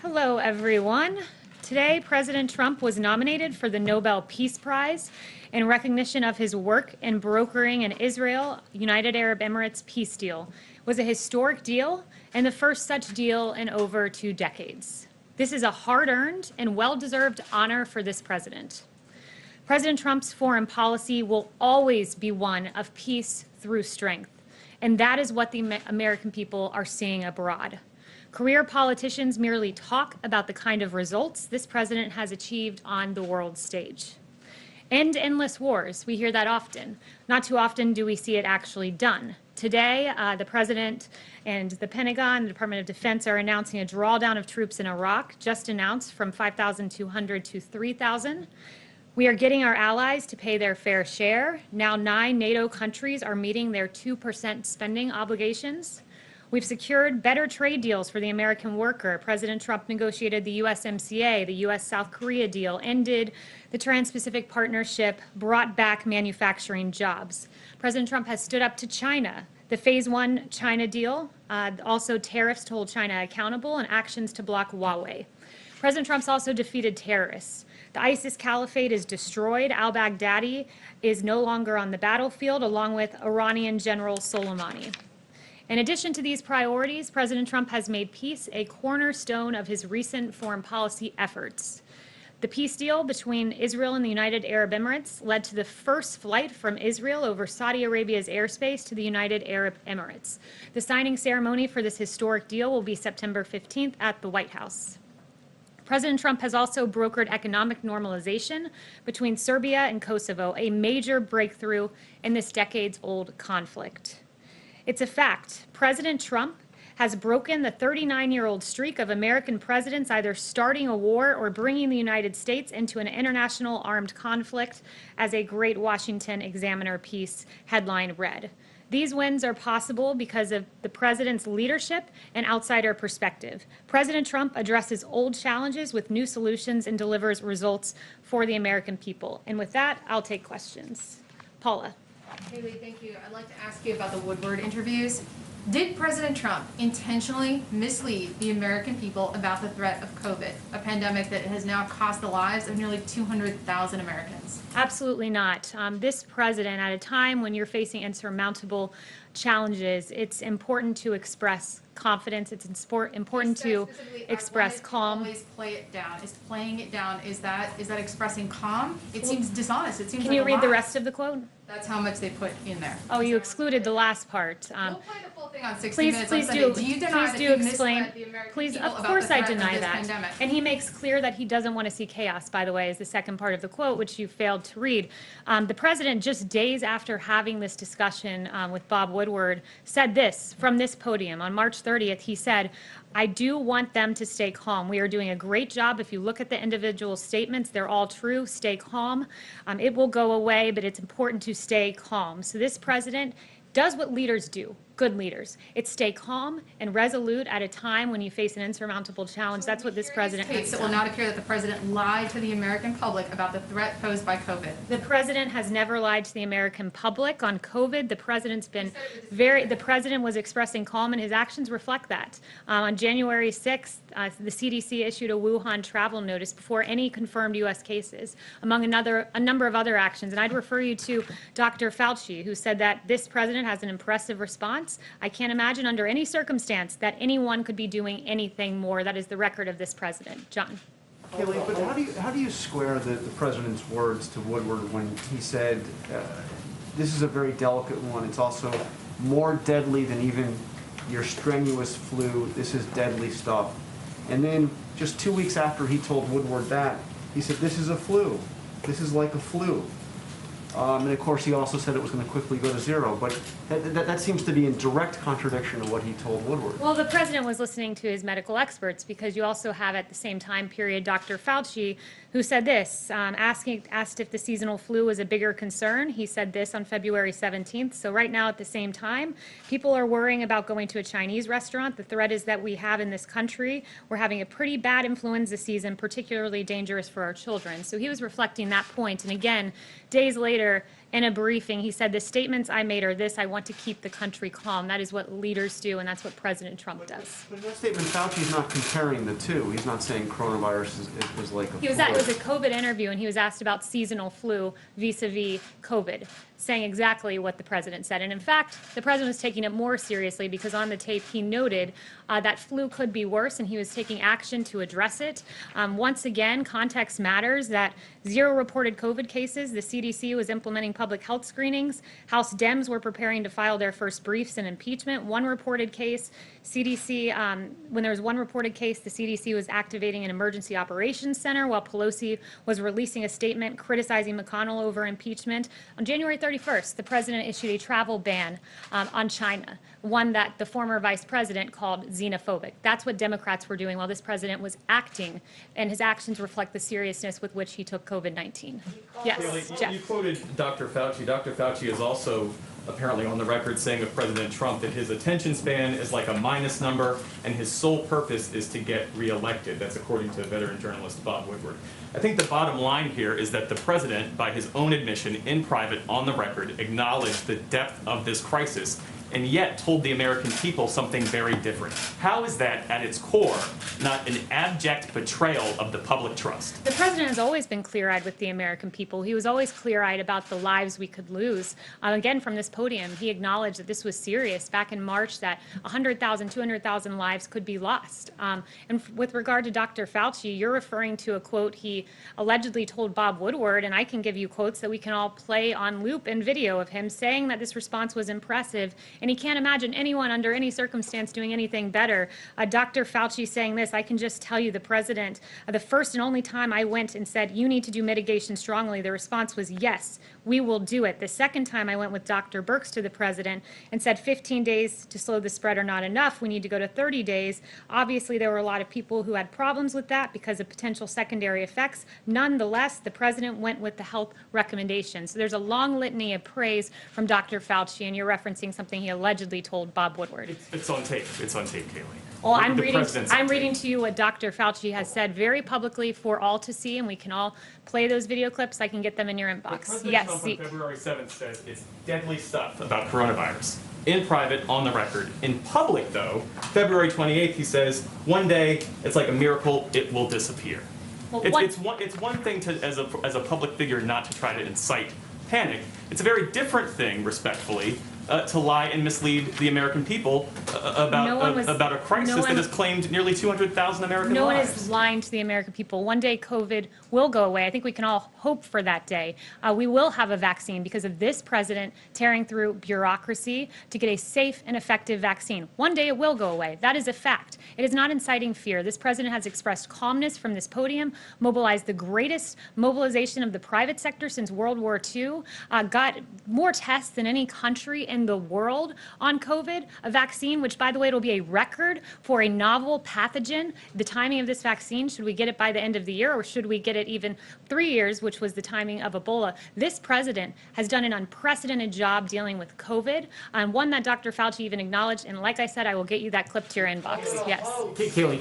Hello, everyone. Today, President Trump was nominated for the Nobel Peace Prize in recognition of his work in brokering an Israel-United Arab Emirates peace deal. It was a historic deal and the first such deal in over 2 decades. This is a hard-earned and well-deserved honor for this president. President Trump's foreign policy will always be one of peace through strength, and that is what the American people are seeing abroad. Career politicians merely talk about the kind of results this president has achieved on the world stage. End endless wars, we hear that often. Not too often do we see it actually done. Today, the president and the Pentagon, the Department of Defense are announcing a drawdown of troops in Iraq, just announced from 5,200 to 3,000. We are getting our allies to pay their fair share. Now 9 NATO countries are meeting their 2% spending obligations. We've secured better trade deals for the American worker. President Trump negotiated the USMCA, the US-South Korea deal, ended the Trans-Pacific Partnership, brought back manufacturing jobs. President Trump has stood up to China. The Phase 1 China deal, also tariffs to hold China accountable, and actions to block Huawei. President Trump's also defeated terrorists. The ISIS caliphate is destroyed. Al-Baghdadi is no longer on the battlefield, along with Iranian General Soleimani. In addition to these priorities, President Trump has made peace a cornerstone of his recent foreign policy efforts. The peace deal between Israel and the United Arab Emirates led to the first flight from Israel over Saudi Arabia's airspace to the United Arab Emirates. The signing ceremony for this historic deal will be September 15th at the White House. President Trump has also brokered economic normalization between Serbia and Kosovo, a major breakthrough in this decades-old conflict. It's a fact. President Trump has broken the 39-year-old streak of American presidents either starting a war or bringing the United States into an international armed conflict, as a Great Washington Examiner piece headline read. These wins are possible because of the president's leadership and outsider perspective. President Trump addresses old challenges with new solutions and delivers results for the American people. And with that, I'll take questions. Paula. Haley, thank you. I'd like to ask you about the Woodward interviews. Did President Trump intentionally mislead the American people about the threat of COVID, a pandemic that has now cost the lives of nearly 200,000 Americans? Absolutely not. This president, at a time when you're facing insurmountable challenges, it's important to express confidence. It's important to express calm. Always play it down. Is playing it down, is that expressing calm? It seems dishonest. It seems Can like you read the lie. rest of the quote? That's how much they put in there. Oh, you excluded the last part. We'll play the full thing on 60 Please Minutes do. on Sunday. Do you deny that he Explain. misled the American Please, people of about course the I threat of deny this that. pandemic? And he makes clear that he doesn't want to see chaos, by the way, is the second part of the quote, which you failed to read. The president, just days after having this discussion with Bob Woodward, said this from this podium. On March 30th, he said, "I do want them to stay calm. We are doing a great job. If you look at the individual statements, they're all true. Stay calm. It will go away, but it's important to stay calm." So this president does what leaders do, good leaders. It's stay calm and resolute at a time when you face an insurmountable challenge. That's what this president has It done. will not appear that the president lied to the American public about the threat posed by COVID. The president has never lied to the American public on COVID. The president was expressing calm, and his actions reflect that. On January 6th, the CDC issued a Wuhan travel notice before any confirmed U.S. cases, among a number of other actions. And I'd refer you to Dr. Fauci, who said that this president has an impressive response. I can't imagine under any circumstance that anyone could be doing anything more. That is the record of this president. John. Haley, but how do you square the president's words to Woodward when he said, this is a very delicate one, it's also more deadly than even your strenuous flu, this is deadly stuff. And then just 2 weeks after he told Woodward that, he said, this is a flu, this is like a flu. And of course, he also said it was going to quickly go to zero. But that seems to be in direct contradiction to what he told Woodward. Well, the president was listening to his medical experts, because you also have at the same time period Dr. Fauci, who said this, asked if the seasonal flu was a bigger concern. He said this on February 17th. So right now at the same time, people are worrying about going to a Chinese restaurant. The threat is that we have in this country, we're having a pretty bad influenza season, particularly dangerous for our children. So he was reflecting that point. And again, days later, in a briefing. He said, the statements I made are this: I want to keep the country calm. That is what leaders do, and that's what President Trump does. But in that statement, Fauci's not comparing the two. He's not saying coronavirus was like a It was a COVID interview, and he was asked about seasonal flu vis-a-vis COVID, saying exactly what the president said. And in fact, the president was taking it more seriously because on the tape he noted that flu could be worse, and he was taking action to address it. Once again, context matters. That 0 reported COVID cases. The CDC was implementing public health screenings. House Dems were preparing to file their first briefs in impeachment. 1 reported case. CDC, when there was 1 reported case, the CDC was activating an emergency operations center while Pelosi was releasing a statement criticizing McConnell over impeachment. On January 31st, the president issued a travel ban on China, one that the former vice president called xenophobic. That's what Democrats were doing while this president was acting, and his actions reflect the seriousness with which he took COVID-19. Yes, Haley, Jeff. you quoted Dr. Fauci. Dr. Fauci is also apparently on the record saying of President Trump that his attention span is like a minus number and his sole purpose is to get reelected. That's according to veteran journalist Bob Woodward. I think the bottom line here is that the president, by his own admission in private on the record, acknowledged the depth of this crisis and yet told the American people something very different. How is that, at its core, not an abject betrayal of the public trust? The president has always been clear-eyed with the American people. He was always clear-eyed about the lives we could lose. Again, from this podium, he acknowledged that this was serious back in March, that 100,000, 200,000 lives could be lost. And with regard to Dr. Fauci, you're referring to a quote he allegedly told Bob Woodward, and I can give you quotes that we can all play on loop and video of him saying that this response was impressive, and he can't imagine anyone under any circumstance doing anything better. Dr. Fauci saying this: I can just tell you, the president, the first and only time I went and said, you need to do mitigation strongly, the response was, yes, we will do it. The second time I went with Dr. Birx to the president and said 15 days to slow the spread are not enough, we need to go to 30 days. Obviously, there were a lot of people who had problems with that because of potential secondary effects. Nonetheless, the president went with the health recommendations. So there's a long litany of praise from Dr. Fauci, and you're referencing something he allegedly told Bob Woodward. It's on tape. It's on tape, Kaylee. Well, I'm The reading president's on reading tape. to you what Dr. Fauci has said very publicly for all to see, and we can all play those video clips. I can get them in your inbox. President Yes, Trump Zeke. on February 7th says it's deadly stuff about coronavirus. In private, on the record. In public, though, February 28th, he says, one day, it's like a miracle, it will disappear. Well, It's one thing to, as a public figure, not to try to incite panic. It's a very different thing, respectfully, to lie and mislead the American people about a crisis that has claimed nearly 200,000 American No one lives. is lying to the American people. One day COVID will go away. I think we can all hope for that day. We will have a vaccine because of this president tearing through bureaucracy to get a safe and effective vaccine. One day it will go away. That is a fact. It is not inciting fear. This president has expressed calmness from this podium, mobilized the greatest mobilization of the private sector since World War II, got more tests than any country in the world on COVID, a vaccine, which, by the way, it'll be a record for a novel pathogen. The timing of this vaccine, should we get it by the end of the year, or should we get it even 3 years, which was the timing of Ebola? This president has done an unprecedented job dealing with COVID, and one that Dr. Fauci even acknowledged. And like I said, I will get you that clip to your inbox. Yes. Kaylee,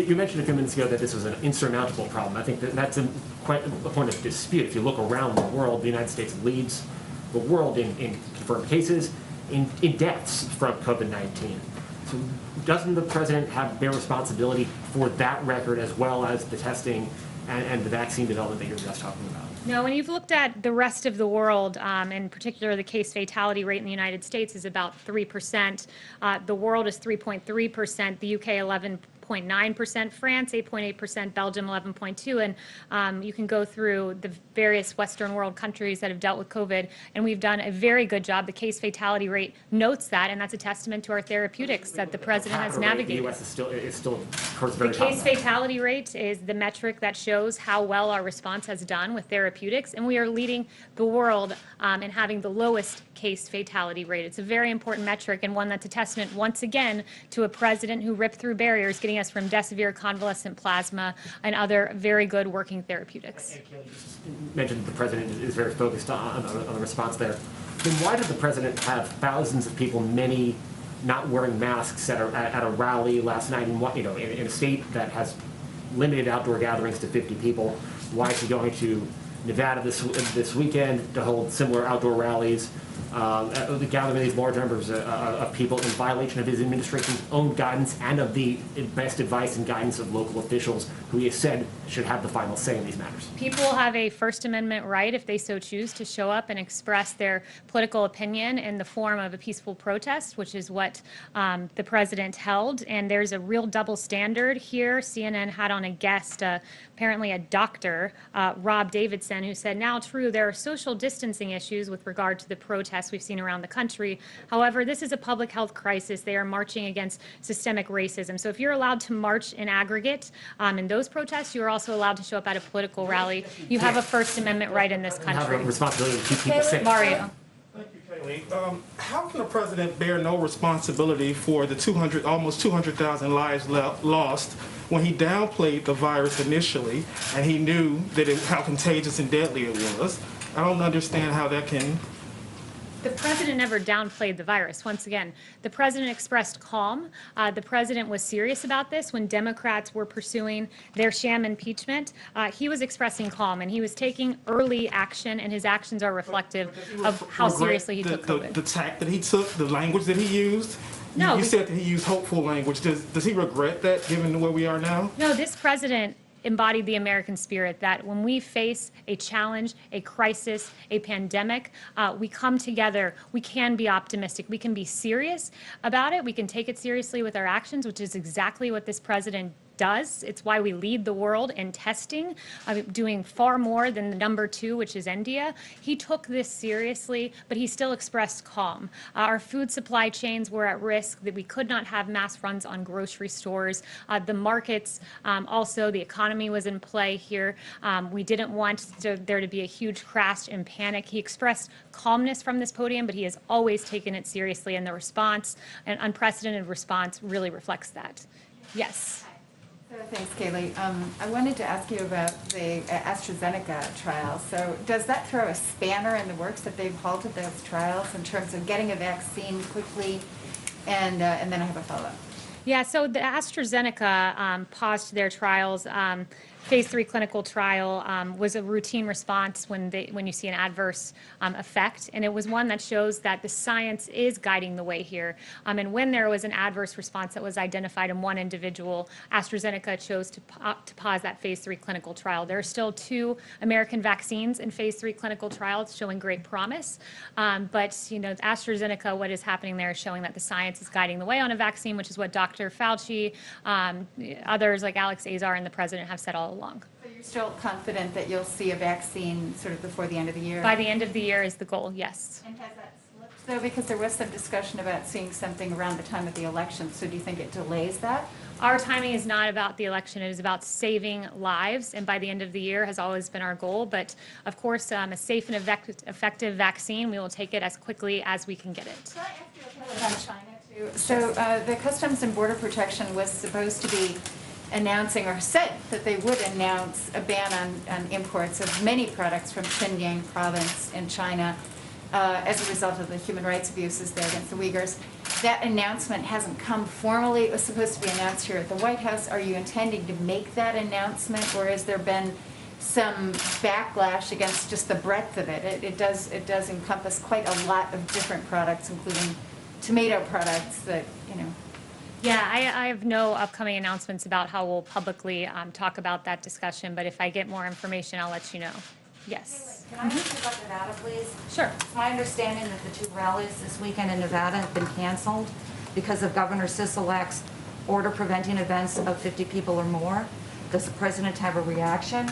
you mentioned a few minutes ago that this was an insurmountable problem. I think that's quite a point of dispute. If you look around the world, the United States leads the world in confirmed cases, in deaths from COVID-19. So doesn't the president have their responsibility for that record as well as the testing and the vaccine development that you're just talking about? No, when you've looked at the rest of the world, in particular the case fatality rate in the United States is about 3%. The world is 3.3%, the UK 11.9%, France 8.8%, Belgium 11.2%, and you can go through the various Western world countries that have dealt with COVID, and we've done a very good job. The case fatality rate notes that, and that's a testament to our therapeutics that the president has navigated. The U.S. is still of course, very The top case of that. fatality rate is the metric that shows how well our response has done with therapeutics, and we are leading the world in having the lowest case fatality rate. It's a very important metric, and one that's a testament, once again, to a president who ripped through barriers, getting us from remdesivir, convalescent plasma, and other very good working therapeutics. And Kelly just mentioned the president is very focused on the response there. Then why did the president have thousands of people, many not wearing masks at a rally last night in a state that has limited outdoor gatherings to 50 people? Why is he going to Nevada this weekend to hold similar outdoor rallies, gathering these large numbers of people in violation of his administration's own guidance and of the best advice and guidance of local officials who he has said should have the final say in these matters. People have a First Amendment right, if they so choose, to show up and express their political opinion in the form of a peaceful protest, which is what the president held. And there's a real double standard here. CNN had on a guest, apparently a doctor, Rob Davidson, who said, now true, there are social distancing issues with regard to the protests we've seen around the country. However, this is a public health crisis. They are marching against systemic racism. So if you're allowed to march in aggregate in those protests, you are also allowed to show up at a political rally. You have a First Amendment right in this And have a country. responsibility to keep people safe. Mario. Thank you, Kaylee. How can a president bear no responsibility for the almost 200,000 lives lost when he downplayed the virus initially and he knew that how contagious and deadly it was? I don't understand how that can. The president never downplayed the virus. Once again, the president expressed calm. The president was serious about this when Democrats were pursuing their sham impeachment. He was expressing calm, and he was taking early action, and his actions are reflective of how seriously he took COVID. The tact that he took, the language that he used? No, You said that he used hopeful language. Does he regret that, given where we are now? No, this president embodied the American spirit that when we face a challenge, a crisis, a pandemic, we come together. We can be optimistic. We can be serious about it. We can take it seriously with our actions, which is exactly what this president does. It's why we lead the world in testing, doing far more than the number 2, which is India. He took this seriously, but he still expressed calm. Our food supply chains were at risk, that we could not have mass runs on grocery stores. The markets, also the economy was in play here. We didn't want there to be a huge crash and panic. He expressed calmness from this podium, but he has always taken it seriously, and the response, an unprecedented response, really reflects that. Yes. Thanks, Kaylee. I wanted to ask you about the AstraZeneca trial. So does that throw a spanner in the works that they've halted those trials in terms of getting a vaccine quickly? And then I have a follow-up. Yeah, so the AstraZeneca paused their trials. Phase 3 clinical trial was a routine response when you see an adverse effect, and it was one that shows that the science is guiding the way here. And when there was an adverse response that was identified in one individual, AstraZeneca chose to pause that Phase 3 clinical trial. There are still 2 American vaccines in Phase 3 clinical trials showing great promise, but AstraZeneca, what is happening there is showing that the science is guiding the way on a vaccine, which is what Dr. Fauci, others like Alex Azar and the president have said all along. So you're still confident that you'll see a vaccine sort of before the end of the year? By the end of the year is the goal, yes. And has that slipped, though? Because there was some discussion about seeing something around the time of the election. So do you think it delays that? Our timing is not about the election. It is about saving lives, and by the end of the year has always been our goal. But of course, a safe and effective vaccine, we will take it as quickly as we can get it. Can I ask you about China, too? So the Customs and Border Protection was supposed to be announcing, or said that they would announce, a ban on imports of many products from Xinjiang province in China as a result of the human rights abuses there against the Uyghurs. That announcement hasn't come formally. It was supposed to be announced here at the White House. Are you intending to make that announcement, or has there been some backlash against just the breadth of it? It does encompass quite a lot of different products, including tomato products that, Yeah, I have no upcoming announcements about how we'll publicly talk about that discussion, but if I get more information, I'll let you know. Yes. Can I ask you about Nevada, please? Sure. It's my understanding that the 2 rallies this weekend in Nevada have been canceled because of Governor Sisolak's order preventing events of 50 people or more. Does the president have a reaction?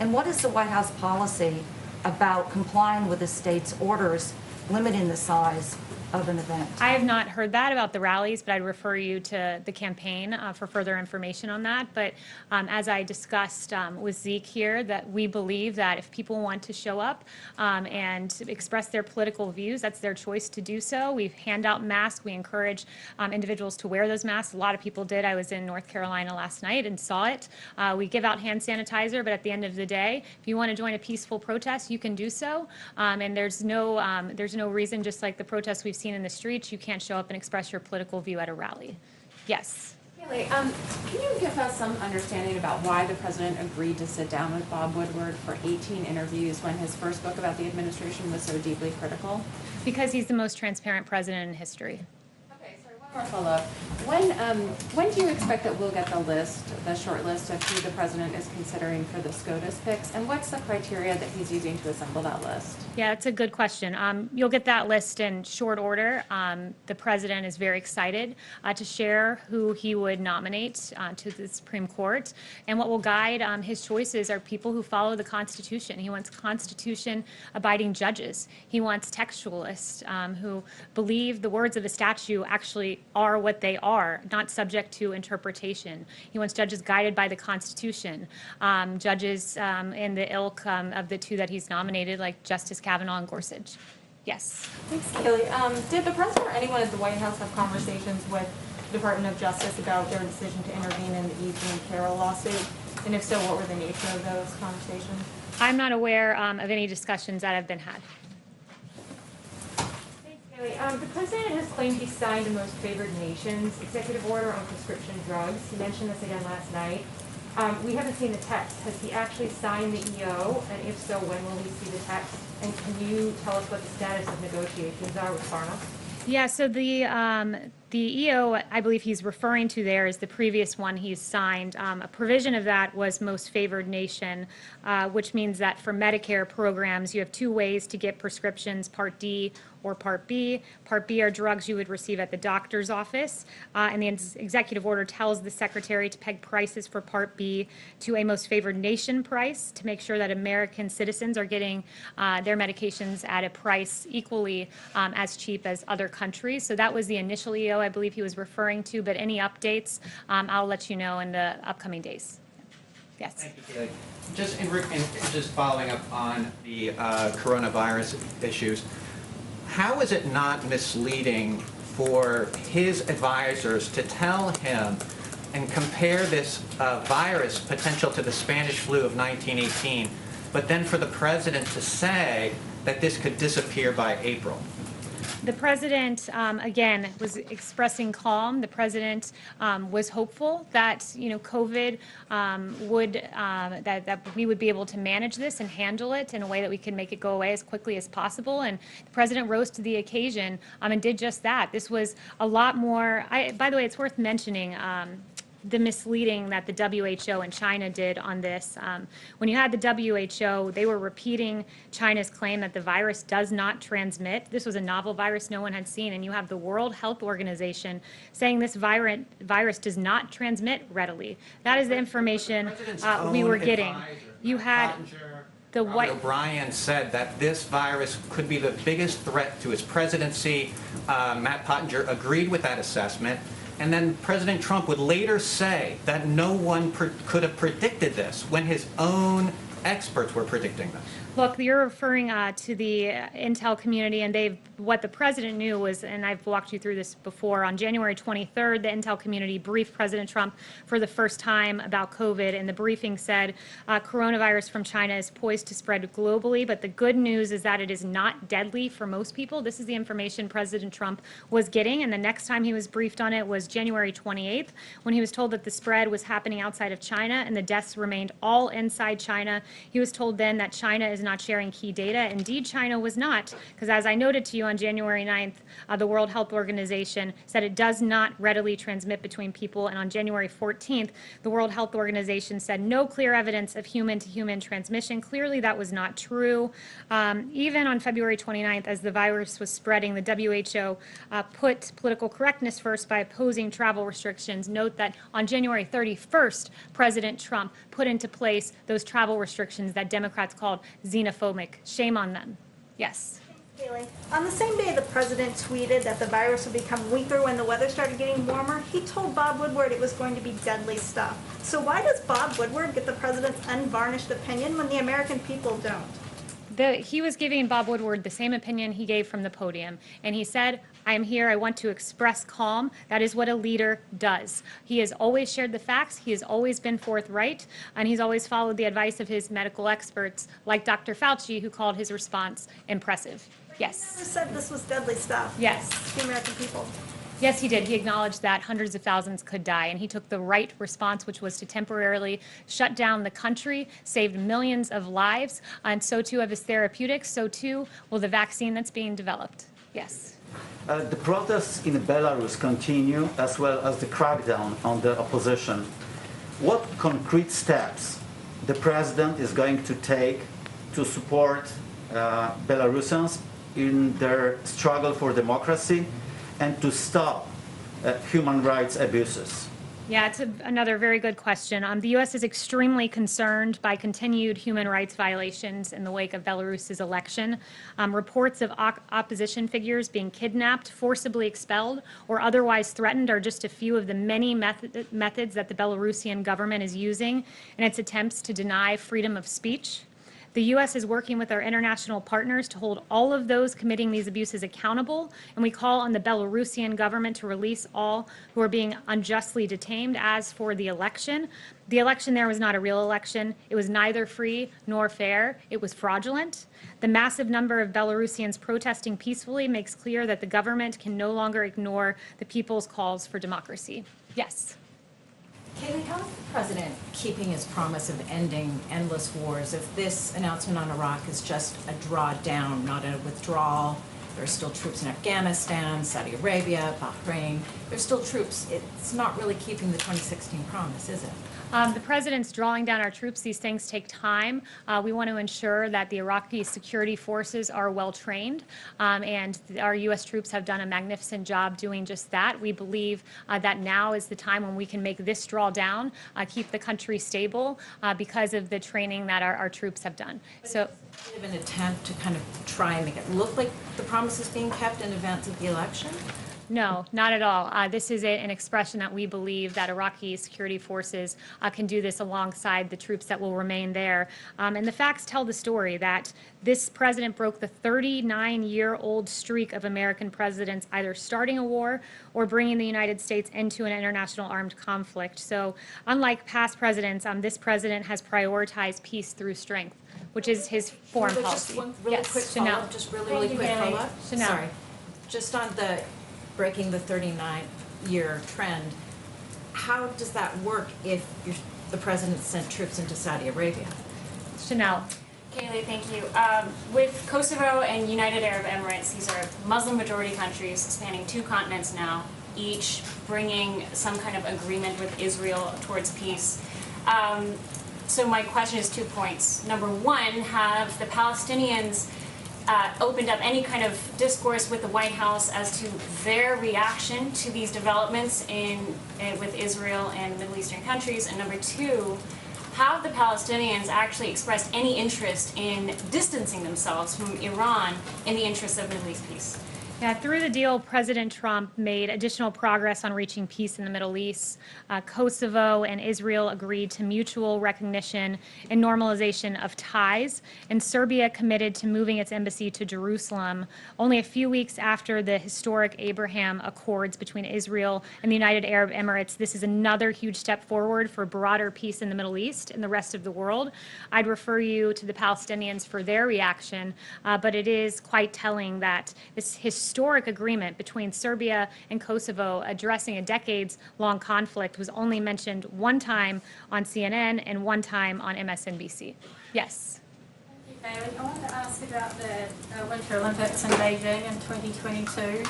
And what is the White House policy about complying with the state's orders limiting the size of an event? I have not heard that about the rallies, but I'd refer you to the campaign for further information on that. But as I discussed with Zeke here, that we believe that if people want to show up and express their political views, that's their choice to do so. We hand out masks. We encourage individuals to wear those masks. A lot of people did. I was in North Carolina last night and saw it. We give out hand sanitizer, but at the end of the day, if you want to join a peaceful protest, you can do so. And there's no reason, just like the protests we've seen in the streets, you can't show up and express your political view at a rally. Yes. Yeah, Can you give us some understanding about why the president agreed to sit down with Bob Woodward for 18 interviews when his first book about the administration was so deeply critical? Because he's the most transparent president in history. Okay, sorry, one more follow-up. When do you expect that we'll get the short list of who the president is considering for the SCOTUS picks, and what's the criteria that he's using to assemble that list? Yeah, it's a good question. You'll get that list in short order. The president is very excited to share who he would nominate to the Supreme Court. And what will guide his choices are people who follow the Constitution. He wants Constitution-abiding judges. He wants textualists who believe the words of the statute actually are what they are, not subject to interpretation. He wants judges guided by the Constitution, judges in the ilk of the two that he's nominated, like Justice Kavanaugh and Gorsuch. Yes. Thanks, Kaylee. Did the president or anyone at the White House have conversations with the Department of Justice about their decision to intervene in the E.G. and Carroll lawsuit? And if so, what were the nature of those conversations? I'm not aware of any discussions that have been had. The president has claimed he signed the most favored nations executive order on prescription drugs. He mentioned this again last night. We haven't seen the text. Has he actually signed the EO? And if so, when will we see the text? And can you tell us what the status of negotiations are with Pharma? Yeah, so the EO I believe he's referring to there is the previous one he's signed. A provision of that was most favored nation, which means that for Medicare programs, you have two ways to get prescriptions, Part D or Part B. Part B are drugs you would receive at the doctor's office, and the executive order tells the secretary to peg prices for Part B to a most favored nation price to make sure that American citizens are getting their medications at a price equally as cheap as other countries. So that was the initial EO I believe he was referring to, but any updates, I'll let you know in the upcoming days. Yes. Thank you, Kaylee. Just following up on the coronavirus issues, how is it not misleading for his advisors to tell him and compare this virus potential to the Spanish flu of 1918, but then for the president to say that this could disappear by April? The president, again, was expressing calm. The president was hopeful that, COVID that we would be able to manage this and handle it in a way that we can make it go away as quickly as possible. And the president rose to the occasion and did just that. This was a lot more, by the way, it's worth mentioning, the misleading that the WHO and China did on this. When you had the WHO, they were repeating China's claim that the virus does not transmit. This was a novel virus no one had seen, and you have the World Health Organization saying this virus does not transmit readily. That is the information we were getting. You had the Robert O'Brien said that this virus could be the biggest threat to his presidency. Matt Pottinger agreed with that assessment. And then President Trump would later say that no one could have predicted this when his own experts were predicting this. Look, you're referring to the intel community, and what the president knew was, and I've walked you through this before, on January 23rd, the intel community briefed President Trump for the first time about COVID, and the briefing said coronavirus from China is poised to spread globally, but the good news is that it is not deadly for most people. This is the information President Trump was getting, and the next time he was briefed on it was January 28th, when he was told that the spread was happening outside of China and the deaths remained all inside China. He was told then that China is not sharing key data. Indeed, China was not, because as I noted to you on January 9th, the World Health Organization said it does not readily transmit between people, and on January 14th, the World Health Organization said no clear evidence of human-to-human transmission. Clearly, that was not true. Even on February 29th, as the virus was spreading, the WHO put political correctness first by opposing travel restrictions. Note that on January 31st, President Trump put into place those travel restrictions that Democrats called xenophobic. Shame on them. Yes. Haley, on the same day the president tweeted that the virus would become weaker when the weather started getting warmer, he told Bob Woodward it was going to be deadly stuff. So why does Bob Woodward get the president's unvarnished opinion when the American people don't? He was giving Bob Woodward the same opinion he gave from the podium, and he said, I am here, I want to express calm. That is what a leader does. He has always shared the facts, he has always been forthright, and he's always followed the advice of his medical experts, like Dr. Fauci, who called his response impressive. Yes. He never said this was deadly stuff. Yes. To the American people. Yes, he did. He acknowledged that hundreds of thousands could die, and he took the right response, which was to temporarily shut down the country, saved millions of lives, and so too of his therapeutics, so too will the vaccine that's being developed. Yes. The protests in Belarus continue, as well as the crackdown on the opposition. What concrete steps the president is going to take to support Belarusians in their struggle for democracy and to stop human rights abuses? Yeah, it's another very good question. The U.S. is extremely concerned by continued human rights violations in the wake of Belarus's election. Reports of opposition figures being kidnapped, forcibly expelled, or otherwise threatened are just a few of the many methods that the Belarusian government is using in its attempts to deny freedom of speech. The U.S. is working with our international partners to hold all of those committing these abuses accountable, and we call on the Belarusian government to release all who are being unjustly detained. As for the election there was not a real election. It was neither free nor fair. It was fraudulent. The massive number of Belarusians protesting peacefully makes clear that the government can no longer ignore the people's calls for democracy. Yes. Kayleigh, how is the president keeping his promise of ending endless wars if this announcement on Iraq is just a drawdown, not a withdrawal? There are still troops in Afghanistan, Saudi Arabia, Bahrain. There's still troops. It's not really keeping the 2016 promise, is it? The president's drawing down our troops. These things take time. We want to ensure that the Iraqi security forces are well trained, and our U.S. troops have done a magnificent job doing just that. We believe that now is the time when we can make this drawdown, keep the country stable because of the training that our troops have done. So. Kind of an attempt to kind of try and make it look like the promise is being kept in advance of the election? No, not at all. This is an expression that we believe that Iraqi security forces can do this alongside the troops that will remain there. And the facts tell the story that this president broke the 39-year-old streak of American presidents either starting a war or bringing the United States into an international armed conflict. So unlike past presidents, this president has prioritized peace through strength, which is his foreign policy. Just one really quick follow-up, just really quick follow-up. Sorry. Just on the breaking the 39-year trend, how does that work if the president sent troops into Saudi Arabia? Chanel. Kayleigh, thank you. With Kosovo and United Arab Emirates, these are Muslim-majority countries spanning 2 continents now, each bringing some kind of agreement with Israel towards peace. So my question is 2 points. Number 1, have the Palestinians opened up any kind of discourse with the White House as to their reaction to these developments with Israel and Middle Eastern countries? And number 2, have the Palestinians actually expressed any interest in distancing themselves from Iran in the interest of Middle East peace? Yeah, through the deal, President Trump made additional progress on reaching peace in the Middle East. Kosovo and Israel agreed to mutual recognition and normalization of ties, and Serbia committed to moving its embassy to Jerusalem only a few weeks after the historic Abraham Accords between Israel and the United Arab Emirates. This is another huge step forward for broader peace in the Middle East and the rest of the world. I'd refer you to the Palestinians for their reaction, but it is quite telling that this historic agreement between Serbia and Kosovo addressing a decades-long conflict was only mentioned one time on CNN and one time on MSNBC. Yes. Thank you, Bailey. I wanted to ask about the Winter Olympics in Beijing in 2022.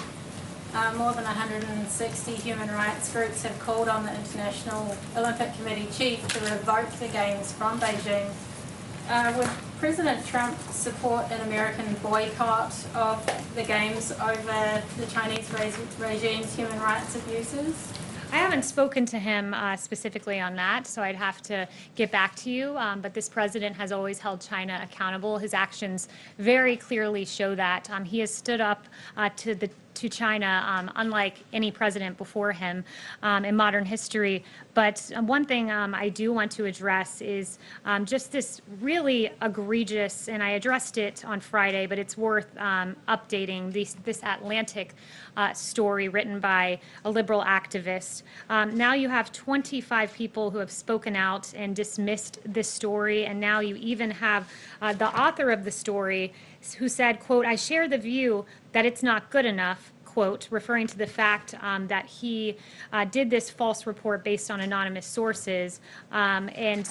More than 160 human rights groups have called on the International Olympic Committee chief to revoke the Games from Beijing. Would President Trump support an American boycott of the Games over the Chinese regime's human rights abuses? I haven't spoken to him specifically on that, so I'd have to get back to you. But this president has always held China accountable. His actions very clearly show that. He has stood up to China, unlike any president before him in modern history. But one thing I do want to address is just this really egregious, and I addressed it on Friday, but it's worth updating, this Atlantic story written by a liberal activist. Now you have 25 people who have spoken out and dismissed this story, and now you even have the author of the story who said, quote, "I share the view that it's not good enough," quote, referring to the fact that he did this false report based on anonymous sources. And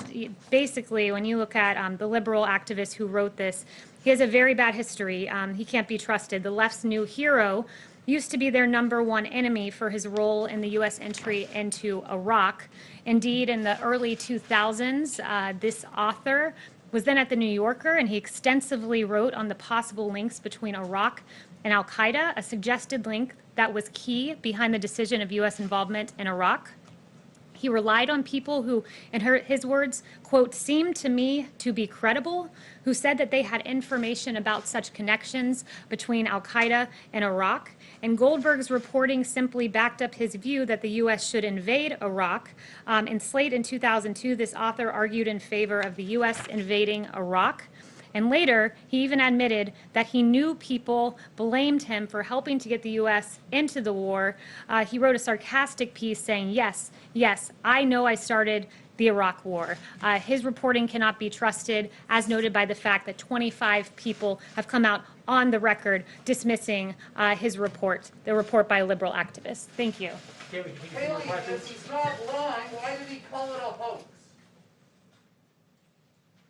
basically, when you look at the liberal activist who wrote this, he has a very bad history. He can't be trusted. The left's new hero used to be their #1 enemy for his role in the U.S. entry into Iraq. Indeed, in the early 2000s, this author was then at the New Yorker, and he extensively wrote on the possible links between Iraq and al-Qaeda, a suggested link that was key behind the decision of U.S. involvement in Iraq. He relied on people who, in his words, quote, seemed to me to be credible, who said that they had information about such connections between al-Qaeda and Iraq. And Goldberg's reporting simply backed up his view that the U.S. should invade Iraq. In Slate in 2002, this author argued in favor of the U.S. invading Iraq. And later, he even admitted that he knew people blamed him for helping to get the U.S. into the war. He wrote a sarcastic piece saying, yes, I know I started the Iraq War. His reporting cannot be trusted, as noted by the fact that 25 people have come out on the record dismissing his report, the report by a liberal activist. Thank you. Can we continue with more questions? If he's not lying, why did he call it a hoax?